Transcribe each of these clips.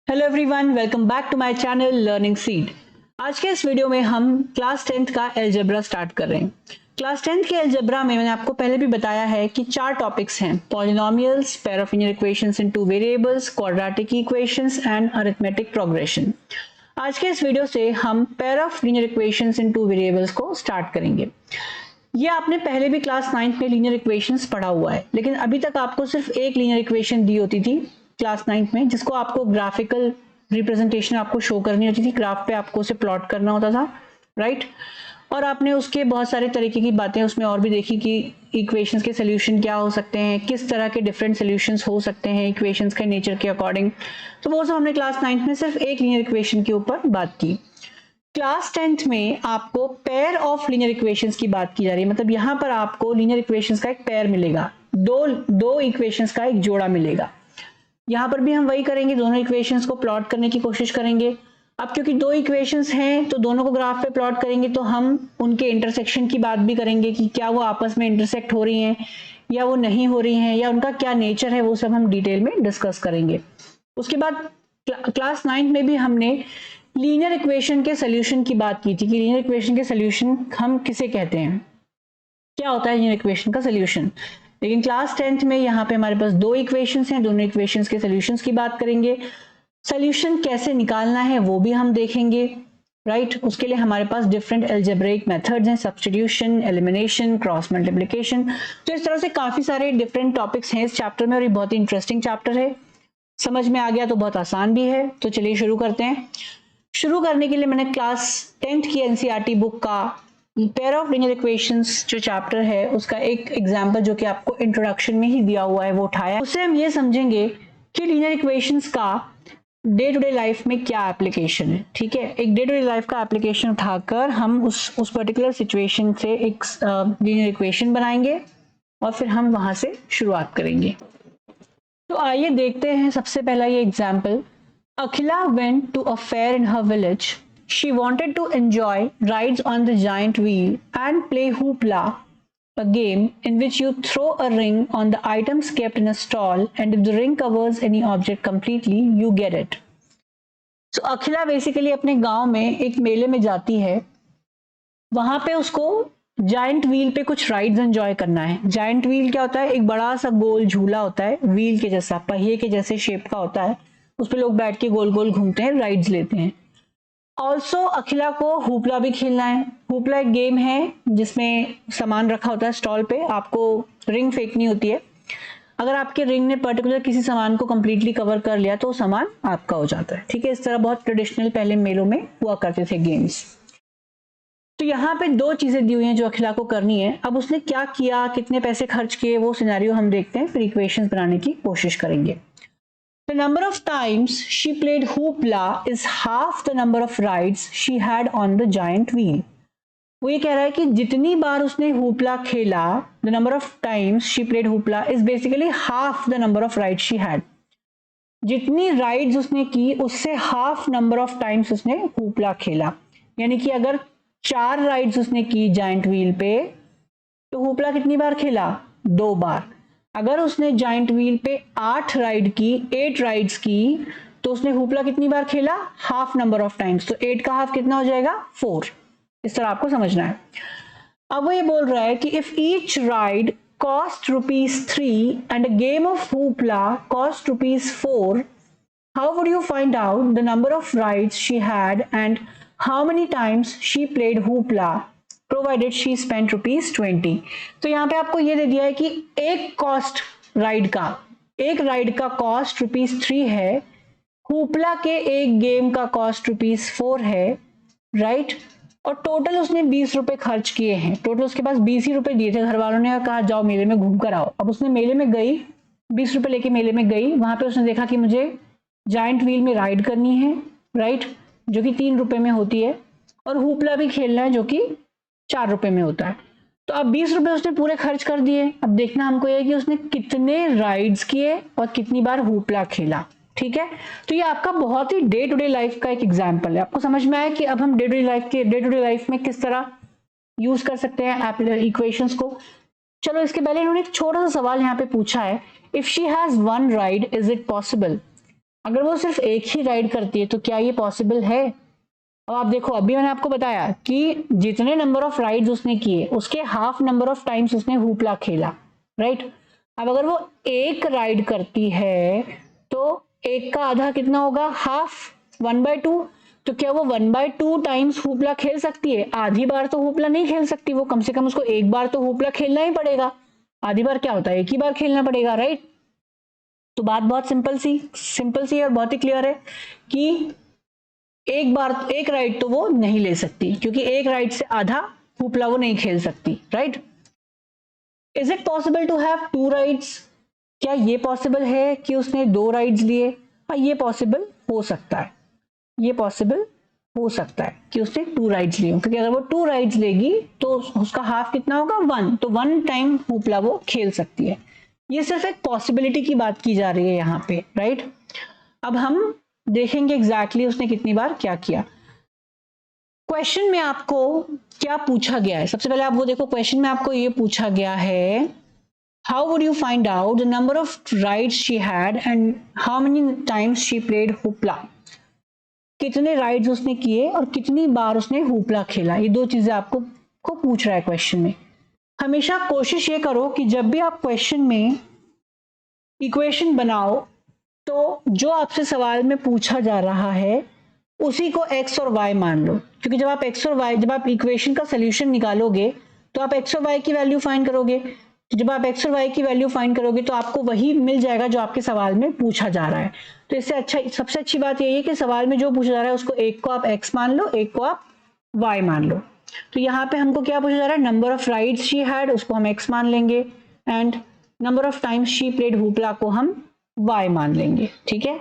Hello everyone, welcome back to my channel learning seed. आज के इस वीडियो में हम क्लास 10th का अलजेब्रा स्टार्ट कर रहे हैं। क्लास 10th के अलजेब्रा में मैंने आपको पहले भी बताया है कि 4 टॉपिक्स हैं: polynomials, pair of linear equations in 2 variables, quadratic equations and arithmetic progression. आज के इस वीडियो से हम pair of linear equations in 2 variables को स्टार्ट करेंगे। ये आपने पहले भी क्लास 9th में लीनियर इक्वेशंस पढ़ा हुआ है, लेकिन अभी तक आपको सिर्फ एक लीनियर इक्वेशन दी होती थी क्लास 9th में, जिसको आपको ग्राफिकल रिप्रेजेंटेशन आपको शो करनी होती थी, ग्राफ पे आपको उसे प्लॉट करना होता था, राइट। और आपने उसके बहुत सारे तरीके की बातें उसमें और भी देखी कि इक्वेशंस के सोल्यूशन क्या हो सकते हैं, किस तरह के डिफरेंट सोल्यूशंस हो सकते हैं इक्वेशंस के नेचर के अकॉर्डिंग। तो वो सब हमने क्लास 9th में सिर्फ एक लीनियर इक्वेशन के ऊपर बात की। क्लास 10th में आपको पेयर ऑफ लीनियर इक्वेशंस की बात की जा रही है, मतलब यहाँ पर आपको लीनियर इक्वेशंस का एक पेयर मिलेगा, दो इक्वेशंस का एक जोड़ा मिलेगा। यहाँ पर भी हम वही करेंगे, दोनों इक्वेशंस को प्लॉट करने की कोशिश करेंगे। अब क्योंकि दो इक्वेशंस हैं तो दोनों को ग्राफ पे प्लॉट करेंगे, तो हम उनके इंटरसेक्शन की बात भी करेंगे कि क्या वो आपस में इंटरसेक्ट हो रही हैं या वो नहीं हो रही हैं, या उनका क्या नेचर है, वो सब हम डिटेल में डिस्कस करेंगे। उसके बाद क्लास 9th में भी हमने लीनियर इक्वेशन के सोल्यूशन की बात की थी कि लीनियर इक्वेशन के सोल्यूशन हम किसे कहते हैं, क्या होता है लीनियर इक्वेशन का सोल्यूशन। लेकिन क्लास 10th में यहाँ पे हमारे पास दो इक्वेशंस हैं, दोनों इक्वेशंस के सॉल्यूशंस की बात करेंगे। सॉल्यूशन कैसे निकालना है वो भी हम देखेंगे, राइट। उसके लिए हमारे पास डिफरेंट अलजेब्रिक मेथड्स हैं, सब्स्टिट्यूशन, एलिमिनेशन, क्रॉस मल्टीप्लिकेशन। तो इस तरह से काफी सारे डिफरेंट टॉपिक्स हैं इस चैप्टर में, और ये बहुत ही इंटरेस्टिंग चैप्टर है। समझ में आ गया तो बहुत आसान भी है। तो चलिए शुरू करते हैं। शुरू करने के लिए मैंने क्लास 10th की एनसीईआरटी बुक का पेयर ऑफ लीनियर इक्वेशंस जो चैप्टर है उसका एक एग्जांपल जो कि आपको इंट्रोडक्शन में ही दिया हुआ है वो उठाया। उससे हम ये समझेंगे कि लीनियर इक्वेशंस का डे टू डे लाइफ में क्या एप्लीकेशन है। ठीक है, एक डे टू डे लाइफ का एप्लीकेशन उठाकर हम उस पर्टिकुलर सिचुएशन से एक लीनियर इक्वेशन बनाएंगे और फिर हम वहां से शुरुआत करेंगे। तो आइए देखते हैं सबसे पहला ये example. Akhila went to a fair in her village. She wanted to enjoy rides on the giant wheel and play hoopla, a game in which you throw a ring on the items kept in a stall, and if the ring covers any object completely, you get it. So Akhila basically अपने गांव में एक मेले में जाती है। वहां पे उसको जाइंट व्हील पे कुछ राइड्स एंजॉय करना है। जाइंट व्हील क्या होता है? एक बड़ा सा गोल झूला होता है, व्हील के जैसा, पहिए के जैसे शेप का होता है, उस पर लोग बैठ के गोल गोल घूमते हैं, राइड्स लेते हैं। ऑल्सो अखिला को हुपला भी खेलना है। हुपला एक गेम है जिसमें सामान रखा होता है स्टॉल पे, आपको रिंग फेंकनी होती है। अगर आपके रिंग ने पर्टिकुलर किसी सामान को कंप्लीटली कवर कर लिया तो सामान आपका हो जाता है। ठीक है, इस तरह बहुत ट्रेडिशनल पहले मेलों में हुआ करते थे गेम्स। तो यहाँ पे दो चीजें दी हुई हैं जो अखिला को करनी है। अब उसने क्या किया, कितने पैसे खर्च किए, वो सिनेरियो हम देखते हैं, फिर इक्वेशंस बनाने की कोशिश करेंगे। The number of times she played hoopla is half the number of rides she had on the giant wheel. वो ये कह रहा है कि जितनी बार उसने hoopla खेला, the number of times she played hoopla is basically half the number of rides she had. जितनी rides उसने की उससे half number of times उसने hoopla खेला। यानी कि अगर 4 rides उसने की giant wheel पे, तो hoopla कितनी बार खेला? 2 बार। अगर उसने जाइंट व्हील पे 8 राइड्स की, तो उसने हुपला कितनी बार खेला? Half number of times. तो 8 का हाफ कितना हो जाएगा? 4। इस तरह आपको समझना है। अब वो ये बोल रहा है कि if each ride cost ₹3 and a game of hoopla cost ₹4, how would you find out the number of rides she had and how many times she played hoopla provided she spent ₹20। तो यहाँ पे आपको ये दे दिया है कि एक ride का कॉस्ट ₹3 है, हुपला के एक गेम का कॉस्ट ₹4 है, राइट। और टोटल उसने ₹20 खर्च किए हैं। टोटल उसके पास 20 ही रुपए दिए थे, घर वालों ने कहा जाओ मेले में घूम कर आओ। अब उसने मेले में गई, ₹20 लेके मेले में गई। वहां पे उसने देखा कि मुझे जाइंट व्हील में राइड करनी है, राइट, जो कि ₹3 में होती है, और हुपला भी खेलना है जो कि ₹4 में होता है। तो अब ₹20 उसने पूरे खर्च कर दिए। अब देखना हमको ये कि उसने कितने राइड्स किए और कितनी बार हुपला खेला। ठीक है, तो ये आपका बहुत ही डे टू डे लाइफ का एक एग्जाम्पल है। आपको समझ में आया कि अब हम डे टू डे लाइफ में किस तरह यूज कर सकते हैं इक्वेशंस को। चलो, इसके पहले इन्होंने एक छोटा सा सवाल यहाँ पे पूछा है, if she has 1 ride is it possible. अगर वो सिर्फ एक ही राइड करती है तो क्या ये पॉसिबल है? अब आप देखो, अभी मैंने आपको बताया कि जितने नंबर ऑफ राइड्स उसने किए उसके हाफ नंबर ऑफ टाइम्स उसने हुपला खेला, राइट? अब अगर वो एक राइड करती है तो एक का आधा कितना होगा? हाफ, 1/2। तो क्या वो 1/2 टाइम्स हुपला खेल सकती है? आधी बार तो हुपला नहीं खेल सकती वो, कम से कम उसको एक बार तो हुपला खेलना ही पड़ेगा। आधी बार क्या होता है? एक ही बार खेलना पड़ेगा, राइट? तो बात बहुत सिंपल सी और बहुत ही क्लियर है कि एक बार एक राइड तो वो नहीं ले सकती, क्योंकि एक राइड से आधा हुपला वो नहीं खेल सकती, right? Is it possible to have 2 rides? क्या ये पॉसिबल है कि उसने 2 राइड्स लिए? हाँ, ये पॉसिबल हो सकता है, ये पॉसिबल हो सकता है कि उसने 2 राइड्स लिए, क्योंकि अगर वो 2 राइड्स लेगी तो उसका हाफ कितना होगा? 1। तो 1 टाइम हुपला वो खेल सकती है। ये सिर्फ एक पॉसिबिलिटी की बात की जा रही है यहाँ पे, राइट? अब हम देखेंगे एग्जैक्टली उसने कितनी बार क्या किया। क्वेश्चन में आपको क्या पूछा गया है? सबसे पहले आप वो देखो, क्वेश्चन में आपको ये पूछा गया है, how would you find out the number of rides she had and how many times she played hoopla? कितने राइड्स उसने किए और कितनी बार उसने हुपला खेला, ये 2 चीजें आपको पूछ रहा है क्वेश्चन में। हमेशा कोशिश ये करो कि जब भी आप क्वेश्चन में इक्वेशन बनाओ तो जो आपसे सवाल में पूछा जा रहा है उसी को x और y मान लो, क्योंकि जब आप x और y, जब आप इक्वेशन का सोल्यूशन निकालोगे तो आप x और y की वैल्यू फाइंड करोगे। तो जब आप x और y की वैल्यू फाइंड करोगे तो आपको वही मिल जाएगा जो आपके सवाल में पूछा जा रहा है। तो इससे अच्छा, सबसे अच्छी बात यही है कि सवाल में जो पूछा जा रहा है उसको एक को आप x मान लो, एक को आप y मान लो। तो यहाँ पे हमको क्या पूछा जा रहा है? Number of rides she had, उसको हम x मान लेंगे, and number of times she played hoopla को हम y मान लेंगे, ठीक है?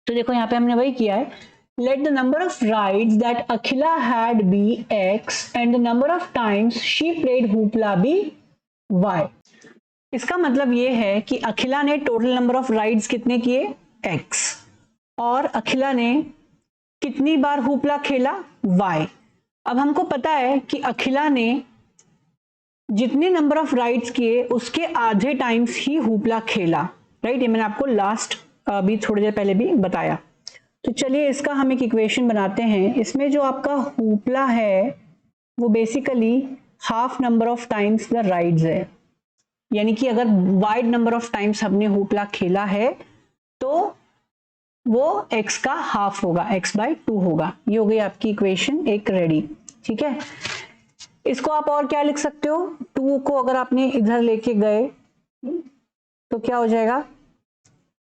तो देखो यहाँ पे हमने वही किया है, let the number of rides that Akhila had be x and the number of times she played hoopla be y। इसका मतलब ये है कि अखिला ने टोटल नंबर ऑफ राइड्स कितने किए? x, और अखिला ने कितनी बार हुपला खेला? y। अब हमको पता है कि अखिला ने जितने नंबर ऑफ राइड्स किए उसके आधे टाइम्स ही हुपला खेला, राइट? ये मैंने आपको लास्ट अभी थोड़ी देर पहले भी बताया। तो चलिए इसका हम एक इक्वेशन बनाते हैं। इसमें जो आपका हुपला है वो basically half number of times the rides है, यानी कि अगर वाइड नंबर ऑफ टाइम्स हमने हुपला खेला है तो वो x का हाफ होगा, x/2 होगा। ये हो गई आपकी इक्वेशन एक रेडी, ठीक है? इसको आप और क्या लिख सकते हो? 2 को अगर आपने इधर लेके गए तो क्या हो जाएगा?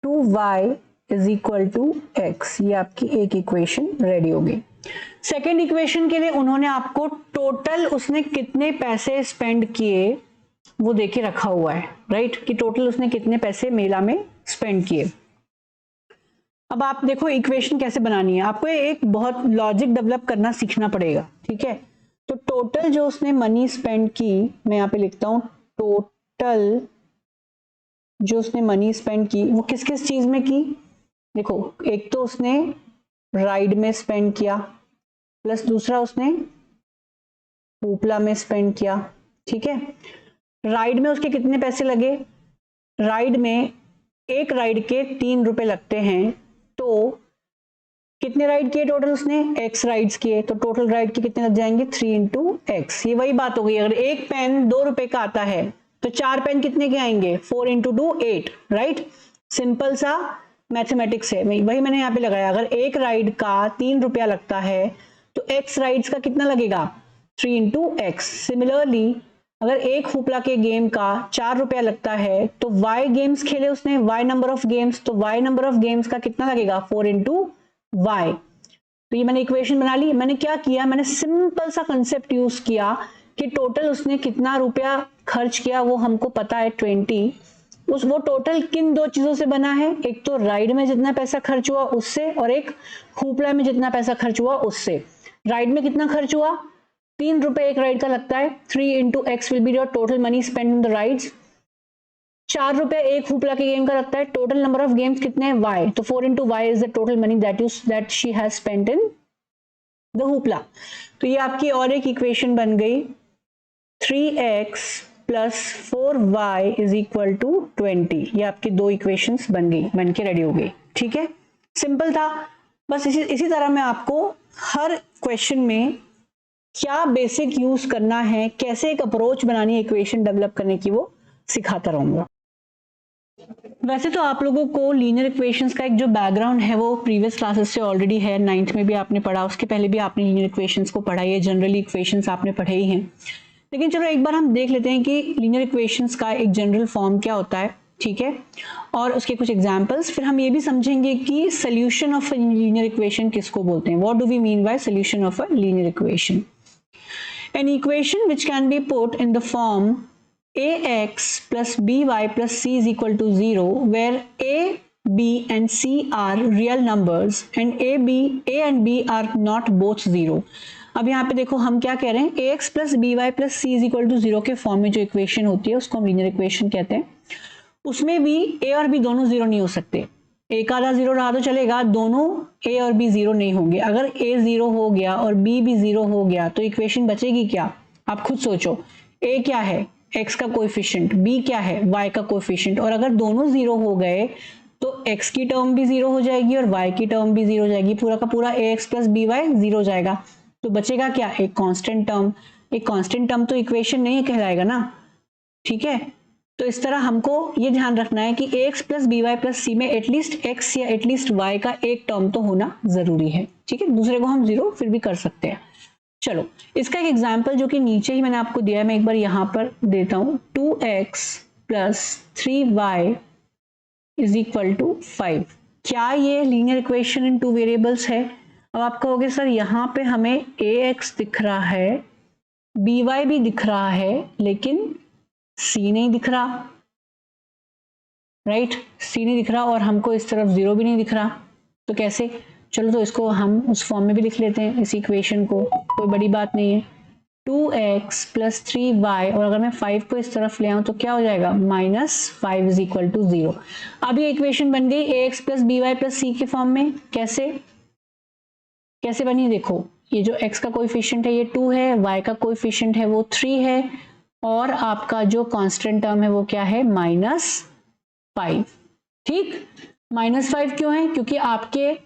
2y is equal to x। ये आपकी एक इक्वेशन रेडी हो गई। सेकेंड इक्वेशन के लिए उन्होंने आपको टोटल उसने कितने पैसे स्पेंड किए वो देके रखा हुआ है, राइट? कि टोटल उसने कितने पैसे मेला में स्पेंड किए। अब आप देखो इक्वेशन कैसे बनानी है, आपको एक बहुत लॉजिक डेवलप करना सीखना पड़ेगा, ठीक है? तो टोटल जो उसने मनी स्पेंड की, मैं यहाँ पे लिखता हूं, टोटल जो उसने मनी स्पेंड की वो किस किस चीज में की? देखो, एक तो उसने राइड में स्पेंड किया, प्लस दूसरा उसने हुपला में स्पेंड किया, ठीक है? राइड में उसके कितने पैसे लगे? राइड में एक राइड के 3 रुपए लगते हैं, तो कितने राइड किए टोटल उसने? x राइड्स किए, तो टोटल राइड के कितने लग जाएंगे? 3 × x। ये वही बात हो गई, अगर एक पेन 2 रुपए का आता है तो 4 पेन कितने के आएंगे? 4 × 2 8, राइट? सिंपल सा मैथमेटिक्स है, वही मैंने यहाँ पे लगाया। अगर एक राइड का 3 रुपया लगता है तो x राइड्स का कितना लगेगा? 3 × x। सिमिलरली अगर एक हुपला के गेम का 4 रुपया लगता है तो y गेम्स खेले उसने, y नंबर ऑफ गेम्स, तो y नंबर ऑफ गेम्स का कितना लगेगा? 4 × y। तो ये मैंने इक्वेशन बना ली। मैंने क्या किया? मैंने सिंपल सा कंसेप्ट यूज किया कि टोटल उसने कितना रुपया खर्च किया वो हमको पता है 20। वो टोटल किन 2 चीजों से बना है? एक तो राइड में जितना पैसा खर्च हुआ उससे, और एक हुपला में जितना पैसा खर्च हुआ उससे। राइड में कितना खर्च हुआ? 3 रुपए एक राइड का लगता है, 3 × x will be your total money spend in the rides. 4 रुपए एक हुपला के गेम का लगता है, टोटल नंबर ऑफ गेम्स कितने हैं? y, तो 4 × y is the total money that she has spent in the hoopla. तो ये आपकी और एक इक्वेशन बन गई, 3x + 4y is equal to 20। ये आपकी 2 इक्वेशंस बन के रेडी हो गई, ठीक है, सिंपल था। बस इसी तरह मैं आपको हर क्वेश्चन में क्या बेसिक यूज करना है, कैसे एक अप्रोच बनानी है इक्वेशन डेवलप करने की, वो सिखाता रहूंगा। वैसे तो आप लोगों को लीनियर इक्वेशंस का एक जो बैकग्राउंड है वो प्रीवियस क्लासेस से ऑलरेडी है, 9th में भी आपने पढ़ा, उसके पहले भी आपने लीनियर इक्वेशंस को पढ़ा है, जनरली इक्वेशंस आपने पढ़े ही हैं। लेकिन चलो एक बार हम देख लेते हैं कि लीनियर इक्वेशंस का एक जनरल फॉर्म क्या होता है, ठीक है, और उसके कुछ एग्जांपल्स। फिर हम ये भी समझेंगे कि solution of a linear equation किसको बोलते हैं, what do we mean by solution of a linear equation. An equation which can be put in the form ax plus by plus c is equal to 0, where a, b and c are real numbers and a and b are not both 0. अब यहाँ पे देखो हम क्या कह रहे हैं, ax plus by plus c is equal to 0 के फॉर्म में जो इक्वेशन होती है उसको हम लीनियर इक्वेशन कहते हैं। उसमें भी a और b दोनों 0 नहीं हो सकते, एक आधा 0 रहा तो चलेगा, दोनों a और b 0 नहीं होंगे। अगर a 0 हो गया और b भी 0 हो गया तो इक्वेशन बचेगी क्या, आप खुद सोचो। a क्या है, x का कोएफिशिएंट, b क्या है, y का कोएफिशिएंट, और अगर दोनों 0 हो गए तो x की टर्म भी 0 हो जाएगी और y की टर्म भी 0 हो जाएगी, पूरा का पूरा ax प्लस by 0 हो जाएगा। तो बचेगा क्या, एक कांस्टेंट टर्म। एक कांस्टेंट टर्म तो इक्वेशन नहीं कहलाएगा ना, ठीक है। तो इस तरह हमको ये ध्यान रखना है कि ax plus B Y plus C में एटलीस्ट x या एटलीस्ट y का एक टर्म तो होना जरूरी है, ठीक है। दूसरे को हम 0 फिर भी कर सकते हैं। चलो इसका एक एग्जाम्पल जो कि नीचे ही मैंने आपको दिया है, मैं एक बार यहाँ पर देता हूँ। 2x plus 3y is equal to 5। क्या ये लीनियर इक्वेशन इन 2 वेरिएबल्स है? अब आप कहोगे सर यहाँ पे हमें ax दिख रहा है, by भी दिख रहा है, लेकिन c नहीं दिख रहा, राइट, c नहीं दिख रहा और हमको इस तरफ 0 भी नहीं दिख रहा, तो कैसे? चलो तो इसको हम उस फॉर्म में भी लिख लेते हैं, इस इक्वेशन को, कोई बड़ी बात नहीं है। 2x प्लस 3y, और अगर मैं 5 को इस तरफ ले आऊं तो क्या हो जाएगा, -5 इज इक्वल टू 0। अब ये इक्वेशन बन गई ax plus B Y plus C के फॉर्म में। कैसे बनी, देखो ये जो x का कोएफिशिएंट है ये 2 है, y का कोएफिशिएंट है वो 3 है, और आपका जो कांस्टेंट टर्म है वो क्या है, -5। ठीक, -5 क्यों है, क्योंकि आपके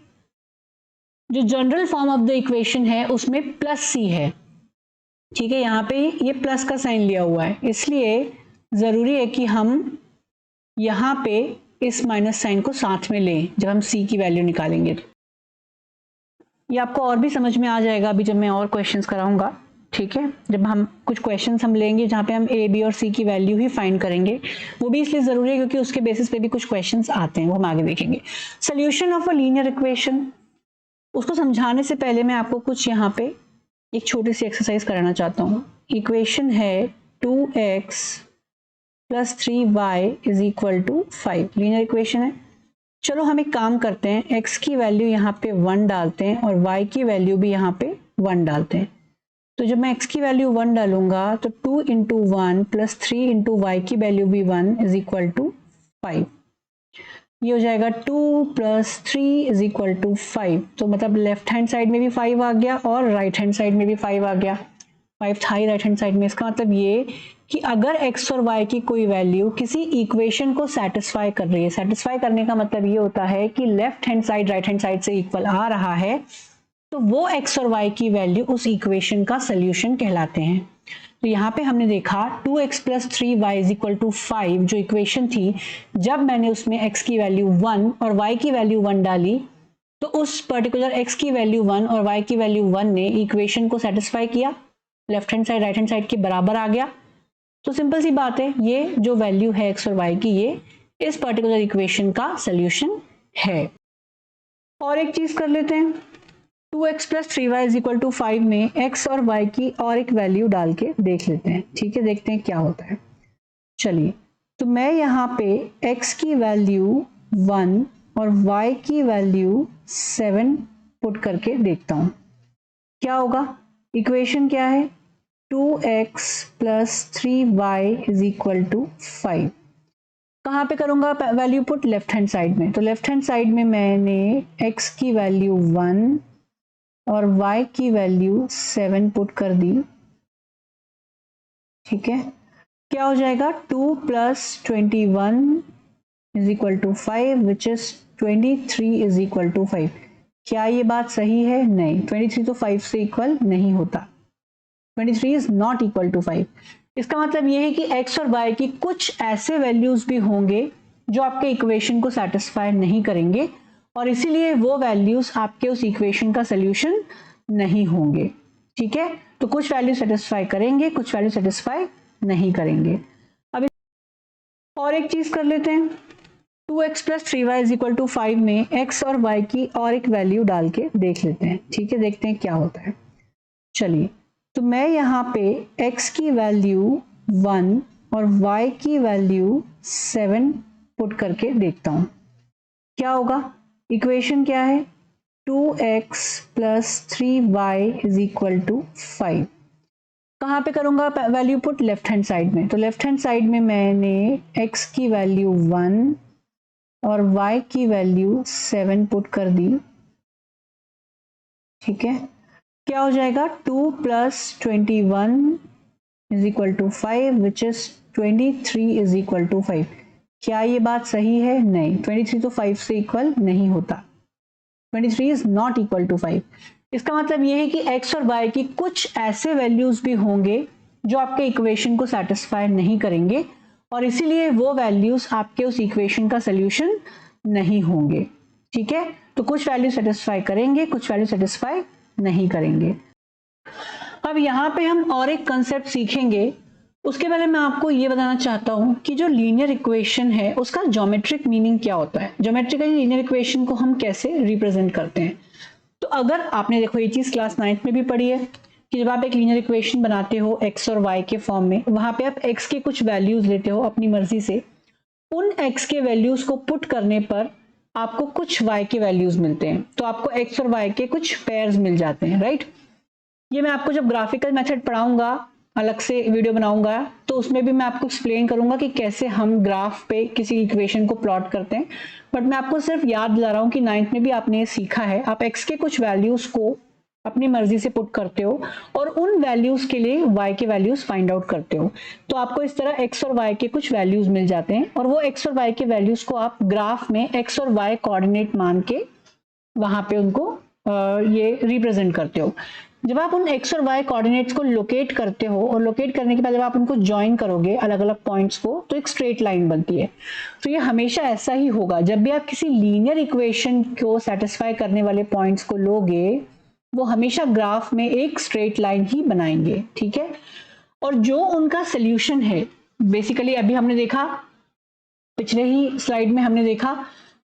जो general form of the equation है उसमें प्लस सी है, ठीक है, यहाँ पे ये प्लस का साइन लिया हुआ है, इसलिए जरूरी है कि हम यहाँ पे इस माइनस साइन को साथ में लें जब हम सी की वैल्यू निकालेंगे। तो ये आपको और भी समझ में आ जाएगा अभी जब मैं और क्वेश्चंस कराऊंगा, ठीक है। जब हम कुछ क्वेश्चंस हम लेंगे जहाँ पे हम ए बी और सी की वैल्यू ही फाइंड करेंगे, वो भी इसलिए जरूरी है क्योंकि उसके बेसिस पे भी कुछ क्वेश्चंस आते हैं, वो हम आगे देखेंगे। Solution of a linear equation, उसको समझाने से पहले मैं आपको कुछ यहाँ पे एक छोटी सी एक्सरसाइज कराना चाहता हूँ। इक्वेशन है 2x plus 3y is equal to 5, linear equation है। चलो हम एक काम करते हैं, x की वैल्यू यहाँ पे 1 डालते हैं और y की वैल्यू भी यहाँ पे 1 डालते हैं। तो जब मैं x की वैल्यू 1 डालूंगा तो 2 इंटू 1 प्लस 3 इंटू वाई की वैल्यू भी 1 इज इक्वल टू 5। ये हो जाएगा 2 प्लस 3 इज इक्वल टू 5। तो मतलब लेफ्ट हैंड साइड में भी 5 आ गया और राइट हैंड साइड में भी 5 आ गया, 5 था ही राइट हैंड साइड में। इसका मतलब ये कि अगर x और y की कोई वैल्यू किसी इक्वेशन को सेटिस्फाई कर रही है, सेटिस्फाई करने का मतलब ये होता है कि left hand side right hand side से इक्वल आ रहा है, तो वो x और y की वैल्यू उस इक्वेशन का सोल्यूशन कहलाते हैं। तो यहाँ पे हमने देखा 2x plus 3y is equal to 5 जो इक्वेशन थी, जब मैंने उसमें x की वैल्यू 1 और y की वैल्यू 1 डाली तो उस पर्टिकुलर x की वैल्यू 1 और y की वैल्यू 1 ने इक्वेशन को सेटिस्फाई किया, left hand side right hand side के बराबर आ गया। तो सिंपल सी बात है, ये जो वैल्यू है x और y की, ये इस पर्टिकुलर इक्वेशन का सोल्यूशन है। और एक चीज कर लेते हैं, 2x plus 3y is equal to 5 में x और y की और एक वैल्यू डाल के देख लेते हैं, ठीक है, देखते हैं क्या होता है। चलिए, तो मैं यहाँ पे x की वैल्यू 1 और y की वैल्यू 7 पुट करके देखता हूँ क्या होगा। इक्वेशन क्या है, 2x plus 3y is equal to 5। कहाँ पे करूँगा value put, left hand side में। तो लेफ्ट हैंड साइड में मैंने x की वैल्यू 1 और y की वैल्यू 7 पुट कर दी, ठीक है। क्या हो जाएगा, 2 plus 21 is equal to 5 which is 23 is equal to 5। क्या ये बात सही है? नहीं, 23 तो 5 से इक्वल नहीं होता। 23 इज नॉट इक्वल टू 5। इसका मतलब ये है कि x और y की कुछ ऐसे वैल्यूज भी होंगे जो आपके इक्वेशन को सेटिस्फाई नहीं करेंगे और इसीलिए वो वैल्यूज आपके उस इक्वेशन का सोल्यूशन नहीं होंगे। ठीक है, तो कुछ वैल्यू सेटिस्फाई करेंगे, कुछ वैल्यू सेटिस्फाई नहीं करेंगे। अब और एक चीज कर लेते हैं, 2x plus 3y is equal to 5 में x और y की और एक वैल्यू डाल के देख लेते हैं। ठीक है, देखते हैं क्या होता है। चलिए, तो मैं यहाँ पे x की वैल्यू 1 और y की वैल्यू 7 पुट करके देखता हूँ क्या होगा। इक्वेशन क्या है? 2x plus 3y is equal to 5। कहाँ पे करूँगा value put? Left hand side में। तो लेफ्ट हैंड साइड में मैंने x की वैल्यू 1 और y की वैल्यू 7 पुट कर दी। ठीक है, क्या हो जाएगा? 2 plus 21 is equal to 5 which is 23 is equal to 5। क्या ये बात सही है? नहीं, 23 तो 5 से इक्वल नहीं होता। 23 इज नॉट इक्वल टू 5। इसका मतलब ये है कि x और y की कुछ ऐसे वैल्यूज भी होंगे जो आपके इक्वेशन को सेटिस्फाई नहीं करेंगे और इसीलिए वो वैल्यूज आपके उस इक्वेशन का सोल्यूशन नहीं होंगे। ठीक है, तो कुछ वैल्यू सेटिस्फाई करेंगे, कुछ वैल्यू सेटिस्फाई नहीं करेंगे। अब यहाँ पे हम और एक कंसेप्ट सीखेंगे। उसके पहले मैं आपको ये बताना चाहता हूँ कि जो लीनियर इक्वेशन है उसका ज्योमेट्रिक मीनिंग क्या होता है, ज्योमेट्रिकली लीनियर इक्वेशन को हम कैसे रिप्रेजेंट करते हैं। तो अगर आपने देखो ये चीज क्लास 9th में भी पढ़ी है कि जब आप एक लीनियर इक्वेशन बनाते हो x और y के फॉर्म में, वहां पे आप x के कुछ वैल्यूज लेते हो अपनी मर्जी से, उन x के वैल्यूज को पुट करने पर आपको कुछ y के वैल्यूज मिलते हैं, तो आपको x और y के कुछ पेयर्स मिल जाते हैं, राइट। ये मैं आपको जब ग्राफिकल मेथड पढ़ाऊंगा, अलग से वीडियो बनाऊंगा, तो उसमें भी मैं आपको एक्सप्लेन करूंगा कि कैसे हम ग्राफ पे किसी इक्वेशन को प्लॉट करते हैं। बट मैं आपको सिर्फ याद दिला रहा हूँ कि 9th में भी आपने ये सीखा है, आप x के कुछ वैल्यूज को अपनी मर्जी से पुट करते हो और उन वैल्यूज के लिए y के वैल्यूज फाइंड आउट करते हो, तो आपको इस तरह x और y के कुछ वैल्यूज मिल जाते हैं और वो x और y के वैल्यूज को आप ग्राफ में x और y कोऑर्डिनेट मान के वहां पे उनको ये रिप्रेजेंट करते हो। जब आप उन x और y कोऑर्डिनेट्स को लोकेट करते हो और लोकेट करने के बाद जब आप उनको ज्वाइन करोगे अलग अलग पॉइंट्स को, तो एक स्ट्रेट लाइन बनती है। तो ये हमेशा ऐसा ही होगा, जब भी आप किसी लीनियर इक्वेशन को सेटिस्फाई करने वाले पॉइंट्स को लोगे, वो हमेशा ग्राफ में एक स्ट्रेट लाइन ही बनाएंगे। ठीक है, और जो उनका सोल्यूशन है, बेसिकली अभी हमने देखा, पिछले ही स्लाइड में हमने देखा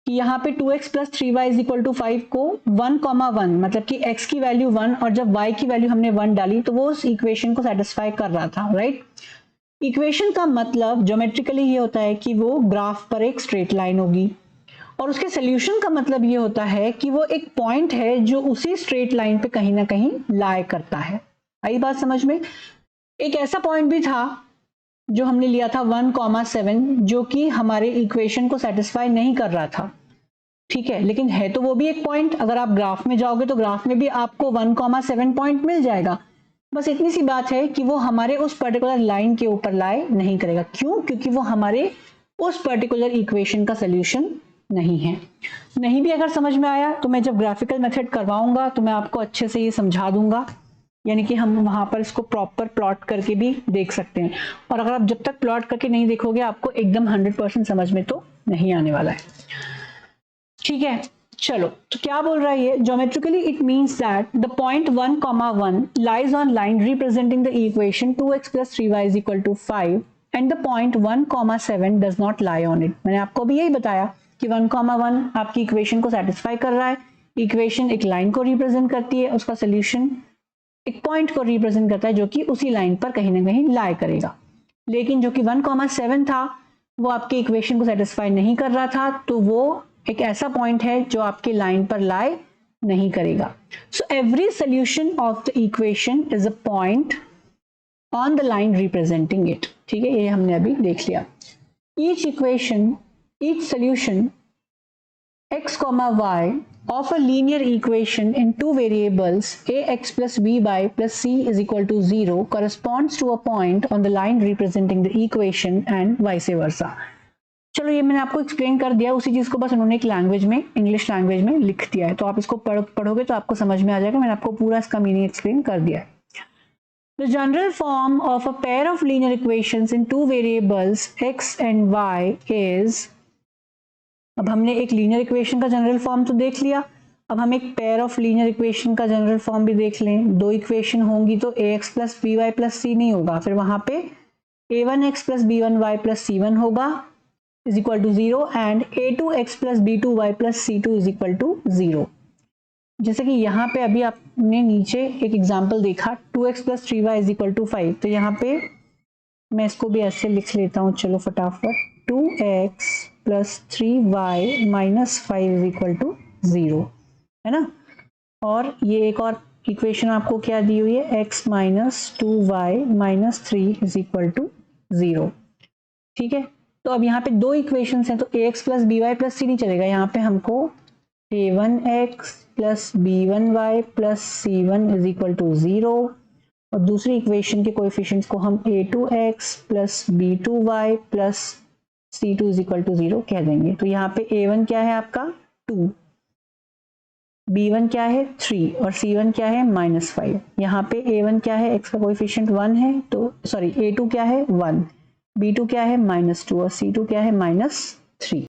कि यहाँ पे 2x plus 3y is equal to 5 को 1,1 मतलब कि x की वैल्यू 1 और जब y की वैल्यू हमने 1 डाली तो वो उस इक्वेशन को सेटिस्फाई कर रहा था, राइट। इक्वेशन का मतलब ज्योमेट्रिकली ये होता है कि वो ग्राफ पर एक स्ट्रेट लाइन होगी और उसके सोल्यूशन का मतलब ये होता है कि वो एक पॉइंट है जो उसी स्ट्रेट लाइन पे कहीं ना कहीं लाई करता है। आई बात समझ में? एक ऐसा पॉइंट भी था जो हमने लिया था 1,7 जो कि हमारे इक्वेशन को सेटिस्फाई नहीं कर रहा था। ठीक है, लेकिन है तो वो भी एक पॉइंट। अगर आप ग्राफ में जाओगे तो ग्राफ में भी आपको 1,7 पॉइंट मिल जाएगा। बस इतनी सी बात है कि वो हमारे उस पर्टिकुलर लाइन के ऊपर लाई नहीं करेगा। क्यों? क्योंकि वो हमारे उस पर्टिकुलर इक्वेशन का सोल्यूशन नहीं है। नहीं भी अगर समझ में आया तो मैं जब ग्राफिकल मेथड करवाऊंगा तो मैं आपको अच्छे से ये समझा दूंगा, यानी कि हम वहां पर इसको प्रॉपर प्लॉट करके भी देख सकते हैं। और अगर आप जब तक प्लॉट करके नहीं देखोगे आपको एकदम 100% समझ में तो नहीं आने वाला है। ठीक है, चलो, तो क्या बोल रहा है ये? Geometrically it means that the point 1,1 lies on line representing the equation 2x plus 3y is equal to 5 and the point 1,7 does not lie on it. मैंने आपको भी यही बताया कि 1,1 आपकी इक्वेशन को सेटिस्फाई कर रहा है। इक्वेशन एक लाइन को रिप्रेजेंट करती है, उसका सोल्यूशन एक पॉइंट को रिप्रेजेंट करता है जो कि उसी लाइन पर कहीं ना कहीं लाई करेगा। लेकिन जो कि 1,7 था वो आपके इक्वेशन को सेटिस्फाई नहीं कर रहा था, तो वो एक ऐसा पॉइंट है जो आपके लाइन पर लाई नहीं करेगा। So every solution of the equation is a point on the line representing it. ठीक है, ये हमने अभी देख लिया। Each equation, each solution x, y of a linear equation in two variables ax plus by plus c is equal to 0 corresponds to a point on the line representing the equation and vice versa. चलो ये मैंने आपको explain कर दिया, उसी चीज को बस उन्होंने एक लैंग्वेज में, इंग्लिश लैंग्वेज में लिख दिया है, तो आप इसको पढ़ोगे तो आपको समझ में आ जाएगा। मैंने आपको पूरा इसका मीनिंग एक्सप्लेन कर दिया है। The general form of a pair of linear equations in two variables x and y is, अब हमने एक लीनियर इक्वेशन का जनरल फॉर्म तो देख लिया, अब हम एक पेयर ऑफ लीनियर इक्वेशन का जनरल फॉर्म भी देख लें। दो इक्वेशन होंगी तो ax plus by plus c नहीं होगा, फिर वहां पे a1x plus b1y plus c1 होगा is equal to 0 and a2x plus b2y plus c2 is equal to 0। जैसे कि यहाँ पे अभी आपने नीचे एक एग्जाम्पल देखा 2x plus 3y is equal to 5, तो यहाँ पे मैं इसको भी ऐसे लिख लेता हूँ, चलो फटाफट, 2x plus 3y minus 5 is equal to 0, है ना। और ये एक और इक्वेशन आपको क्या दी हुई है, x minus 2y minus 3 is equal to 0, ठीक है। तो अब यहाँ पे दो इक्वेशन हैं, तो ax plus by plus c नहीं चलेगा, यहाँ पे हमको a1x plus b1y plus c1 is equal to 0, और दूसरी इक्वेशन के कोएफिशिएंट्स को हम a2x plus b2y plus c2 is equal to 0 कह देंगे। तो यहाँ पे a1 क्या है आपका 2, b1 क्या है 3 और c1 क्या है -5। यहाँ पे a1 क्या है, x का कोएफिशिएंट 1 है, तो सॉरी a2 क्या है 1, b2 क्या है -2 और c2 क्या है -3।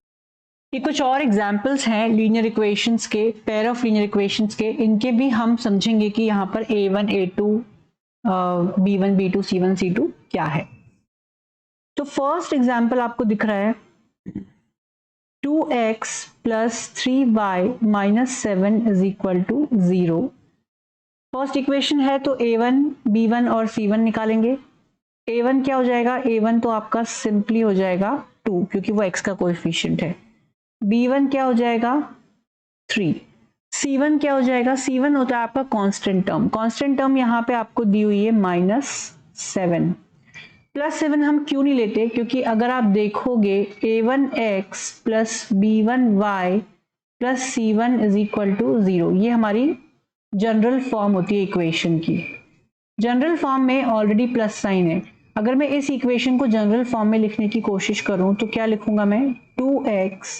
ये कुछ और एग्जाम्पल्स हैं लीनियर इक्वेशंस के, पेयर ऑफ लीनियर इक्वेशंस के, इनके भी हम समझेंगे कि यहाँ पर a1 a2 b1 b2 c1 c2 क्या है। तो फर्स्ट एग्जाम्पल आपको दिख रहा है 2x plus 3y minus 7 is equal to 0। First equation है तो a1 b1 और c1 निकालेंगे। a1 क्या हो जाएगा, a1 तो आपका सिंपली हो जाएगा 2 क्योंकि वो x का कोएफिशिएंट है। b1 क्या हो जाएगा 3, c1 क्या हो जाएगा, c1 होता है आपका कांस्टेंट टर्म, कांस्टेंट टर्म यहाँ पे आपको दी हुई है -7। +7 हम क्यों नहीं लेते, क्योंकि अगर आप देखोगे a1x plus b1y plus c1 is equal to 0, ये हमारी जनरल फॉर्म होती है इक्वेशन की। जनरल फॉर्म में ऑलरेडी प्लस साइन है। अगर मैं इस इक्वेशन को जनरल फॉर्म में लिखने की कोशिश करूं तो क्या लिखूंगा मैं, 2x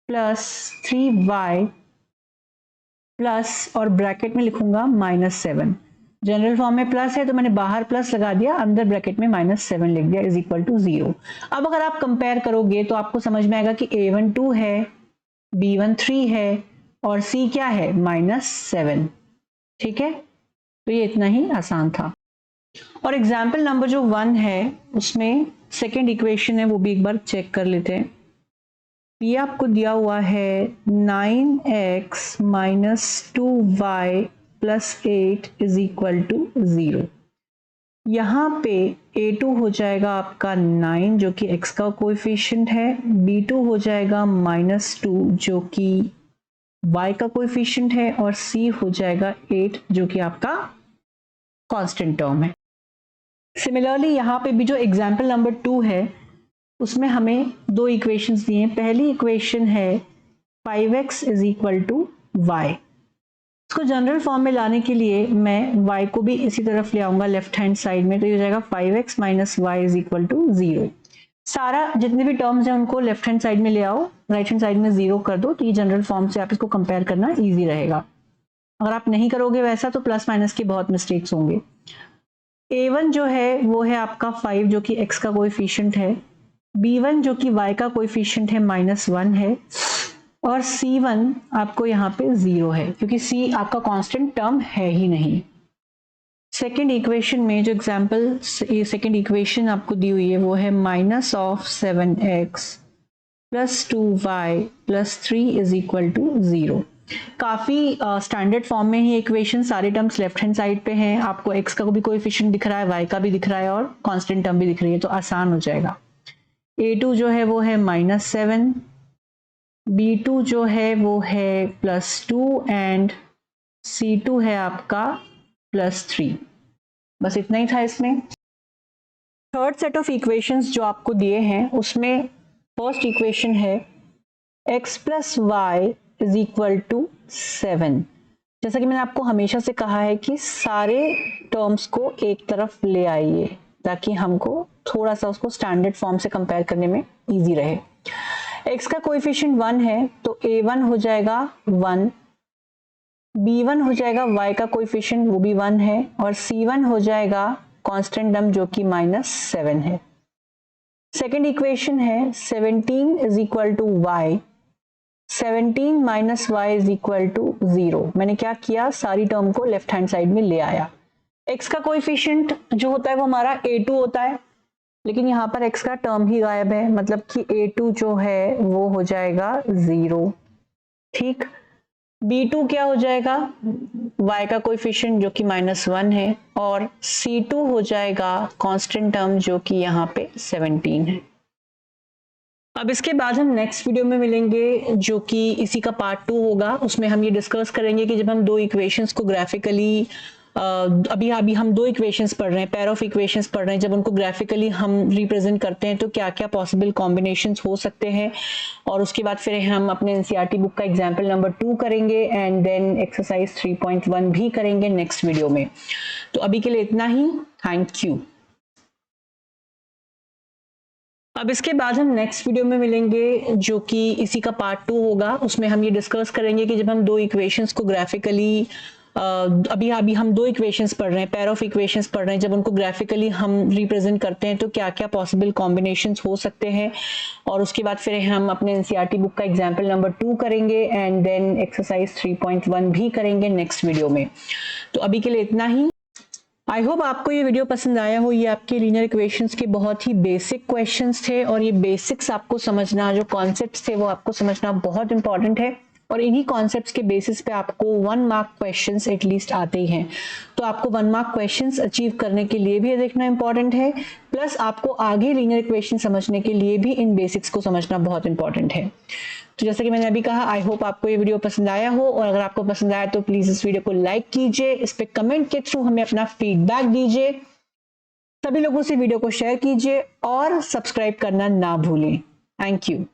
प्लस 3y प्लस और ब्रैकेट में लिखूंगा -7। जनरल फॉर्म में प्लस है तो मैंने बाहर प्लस लगा दिया, अंदर ब्रैकेट में -7 लिख दिया इज इक्वल टू 0। अब अगर आप कंपेयर करोगे तो आपको समझ में आएगा कि a1 2 है, b1 3 है और c क्या है -7, ठीक है। तो ये इतना ही आसान था। और एग्जाम्पल नंबर जो 1 है उसमें सेकेंड इक्वेशन है, वो भी एक बार चेक कर लेते हैं। ये आपको दिया हुआ है 9x minus 2y plus 8 is equal to 0। यहाँ पे a2 हो जाएगा आपका 9 जो कि x का कोएफिशिएंट है, b2 हो जाएगा -2 जो कि y का कोएफिशिएंट है और c हो जाएगा 8 जो कि आपका कांस्टेंट टर्म है। सिमिलरली यहाँ पे भी जो एग्जाम्पल नंबर 2 है उसमें हमें दो इक्वेशंस दिए हैं। पहली इक्वेशन है 5x is equal to y। इसको जनरल फॉर्म में लाने के लिए मैं y को भी इसी तरफ ले आऊंगा लेफ्ट हैंड साइड में, तो ये हो जाएगा 5x minus y is equal to 0। सारा जितने भी टर्म्स हैं उनको लेफ्ट हैंड साइड में ले आओ, राइट हैंड साइड में 0 कर दो, तो ये जनरल फॉर्म से आप इसको कंपेयर करना ईजी रहेगा। अगर आप नहीं करोगे वैसा तो प्लस माइनस के बहुत मिस्टेक्स होंगे। a1 जो है वो है आपका 5 जो कि x का कोएफिशिएंट है, b1 जो कि y का कोएफिशिएंट है -1 है और c1 आपको यहाँ पे 0 है क्योंकि c आपका कांस्टेंट टर्म है ही नहीं। सेकेंड इक्वेशन में जो एग्जाम्पल सेकेंड इक्वेशन आपको दी हुई है वो है -7x plus 2y plus 3 is equal to 0। काफ़ी स्टैंडर्ड फॉर्म में ही इक्वेशन, सारे टर्म्स लेफ्ट हैंड साइड पे हैं, आपको x का भी कोएफिशिएंट दिख रहा है, y का भी दिख रहा है और कांस्टेंट टर्म भी दिख रही है, तो आसान हो जाएगा। a2 जो है वो है -7, b2 जो है वो है +2 एंड c2 है आपका +3। बस इतना ही था इसमें। थर्ड सेट ऑफ इक्वेशंस जो आपको दिए हैं उसमें फर्स्ट इक्वेशन है x plus y is equal to 7। जैसा कि मैंने आपको हमेशा से कहा है कि सारे टर्म्स को एक तरफ ले आइए ताकि हमको थोड़ा सा उसको स्टैंडर्ड फॉर्म से कंपेयर करने में इजी रहे। x का कोएफिशिएंट 1 है तो a1 हो जाएगा 1, b1 हो जाएगा y का कोएफिशिएंट वो भी 1 है, और c1 हो जाएगा कांस्टेंट टर्म जो कि -7 है। सेकेंड इक्वेशन है 17 is equal to y, 17 minus y is equal to 0। मैंने क्या किया, सारी टर्म को लेफ्ट हैंड साइड में ले आया। x का कोएफिशिएंट जो होता है वो हमारा a2 होता है, लेकिन यहाँ पर x का टर्म ही गायब है, मतलब कि a2 जो है वो हो जाएगा 0। ठीक, b2 क्या हो जाएगा, y का कोएफिशिएंट जो कि -1 है, और c2 हो जाएगा कांस्टेंट टर्म जो कि यहाँ पे 17 है। अब इसके बाद हम नेक्स्ट वीडियो में मिलेंगे जो कि इसी का पार्ट 2 होगा। उसमें हम ये डिस्कस करेंगे कि जब हम दो इक्वेशंस को ग्राफिकली अभी हम दो इक्वेशंस पढ़ रहे हैं, पेयर ऑफ इक्वेशंस पढ़ रहे हैं, जब उनको ग्राफिकली हम रिप्रेजेंट करते हैं तो क्या क्या पॉसिबल कॉम्बिनेशंस हो सकते हैं। और उसके बाद फिर हम अपने एनसीईआरटी बुक का एग्जाम्पल नंबर 2 करेंगे एंड देन एक्सरसाइज 3.1 भी करेंगे नेक्स्ट वीडियो में। तो अभी के लिए इतना ही, थैंक यू। अब इसके बाद हम नेक्स्ट वीडियो में मिलेंगे जो कि इसी का पार्ट 2 होगा। उसमें हम ये डिस्कस करेंगे कि जब हम दो इक्वेशंस को ग्राफिकली अभी हम दो इक्वेशंस पढ़ रहे हैं, पेयर ऑफ इक्वेशंस पढ़ रहे हैं, जब उनको ग्राफिकली हम रिप्रेजेंट करते हैं तो क्या क्या पॉसिबल कॉम्बिनेशंस हो सकते हैं। और उसके बाद फिर हम अपने एनसीईआरटी बुक का एग्जाम्पल नंबर 2 करेंगे एंड देन एक्सरसाइज 3.1 भी करेंगे नेक्स्ट वीडियो में। तो अभी के लिए इतना ही। आई होप आपको ये वीडियो पसंद आया हो। ये आपके लीनियर इक्वेशंस के बहुत ही बेसिक क्वेश्चंस थे, और ये बेसिक्स आपको समझना, जो कॉन्सेप्ट्स थे वो आपको समझना बहुत इंपॉर्टेंट है। और इन्हीं कॉन्सेप्ट्स के बेसिस पे आपको 1 मार्क क्वेश्चंस एटलीस्ट आते ही हैं। तो आपको 1 मार्क क्वेश्चंस अचीव करने के लिए भी ये देखना इंपॉर्टेंट है, प्लस आपको आगे लीनियर इक्वेशन समझने के लिए भी इन बेसिक्स को समझना बहुत इंपॉर्टेंट है। तो जैसे कि मैंने अभी कहा, आई होप आपको ये वीडियो पसंद आया हो, और अगर आपको पसंद आया तो प्लीज इस वीडियो को लाइक कीजिए, इस पे कमेंट के थ्रू हमें अपना फीडबैक दीजिए, सभी लोगों से वीडियो को शेयर कीजिए और सब्सक्राइब करना ना भूलें। Thank you.